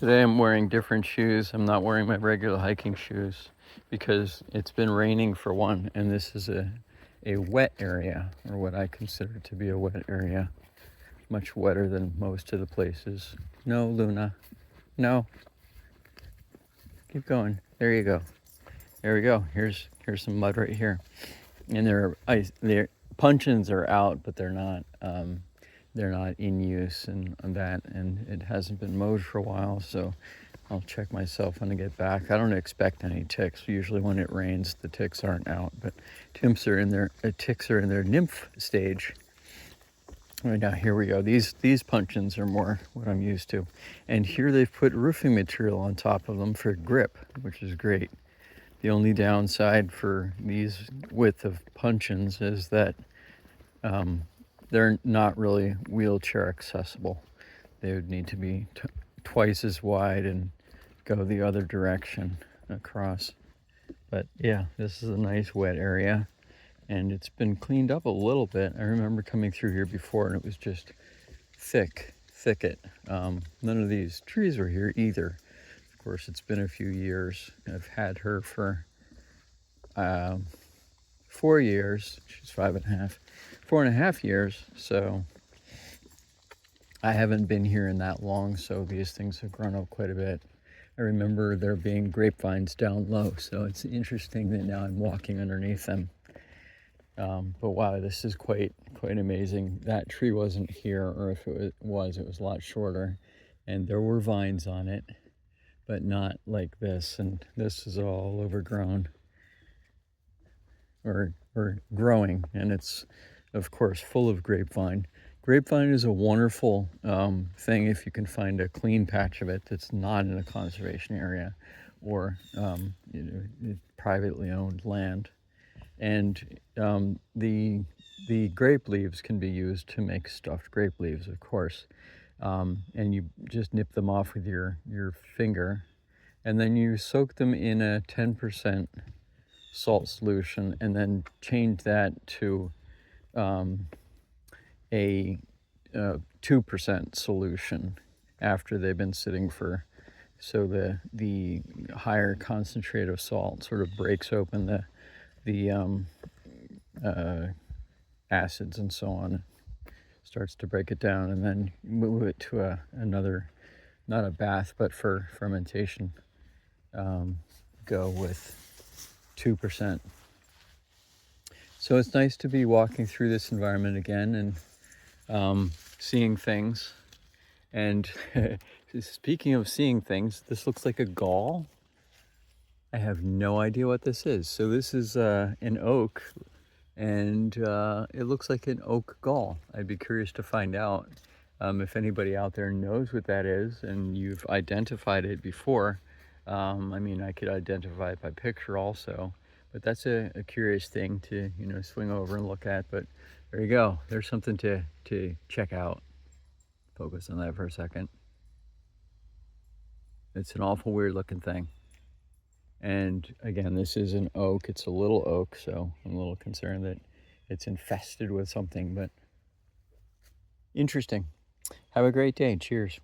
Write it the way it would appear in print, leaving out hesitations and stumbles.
Today I'm wearing different shoes. I'm not wearing my regular hiking shoes because it's been raining for one, and this is a wet area, or what I consider to be a wet area. Much wetter than most of the places. No, Luna. No. Keep going. There you go. There we go. Here's some mud right here. And their puncheons are out, but they're not in use and that, and it hasn't been mowed for a while, so I'll check myself when I get back. I don't expect any ticks. Usually when it rains, the ticks aren't out, but ticks are in their nymph stage. Right now, here we go. These puncheons are more what I'm used to. And here they've put roofing material on top of them for grip, which is great. The only downside for these width of puncheons is that they're not really wheelchair accessible. They would need to be twice as wide and go the other direction across. But yeah, this is a nice wet area, and it's been cleaned up a little bit. I remember coming through here before and it was just thicket. None of these trees were here either. Of course, it's been a few years. I've had her for 4 years. She's 4.5 years. So I haven't been here in that long, so these things have grown up quite a bit. I remember there being grapevines down low, so it's interesting that now I'm walking underneath them. But wow, this is quite amazing. That tree wasn't here, or if it was a lot shorter, and there were vines on it, but not like this. And this is all overgrown or growing, and it's of course full of grapevine. Grapevine is a wonderful thing if you can find a clean patch of it that's not in a conservation area or privately owned land. And the grape leaves can be used to make stuffed grape leaves, of course. And you just nip them off with your finger, and then you soak them in a 10% salt solution, and then change that to a 2% solution after they've been sitting so the higher concentrate of salt sort of breaks open the acids and so on, starts to break it down, and then move it to another, not a bath, but for fermentation, go with 2%. So it's nice to be walking through this environment again and seeing things. And speaking of seeing things, this looks like a gall. I have no idea what this is. So this is an oak, and it looks like an oak gall. I'd be curious to find out if anybody out there knows what that is and you've identified it before. I mean, I could identify it by picture also, but that's a curious thing to swing over and look at. But there you go. There's something to check out. Focus on that for a second. It's an awful weird looking thing. And again, this is an oak. It's a little oak, so I'm a little concerned that it's infested with something, but interesting. Have a great day. Cheers.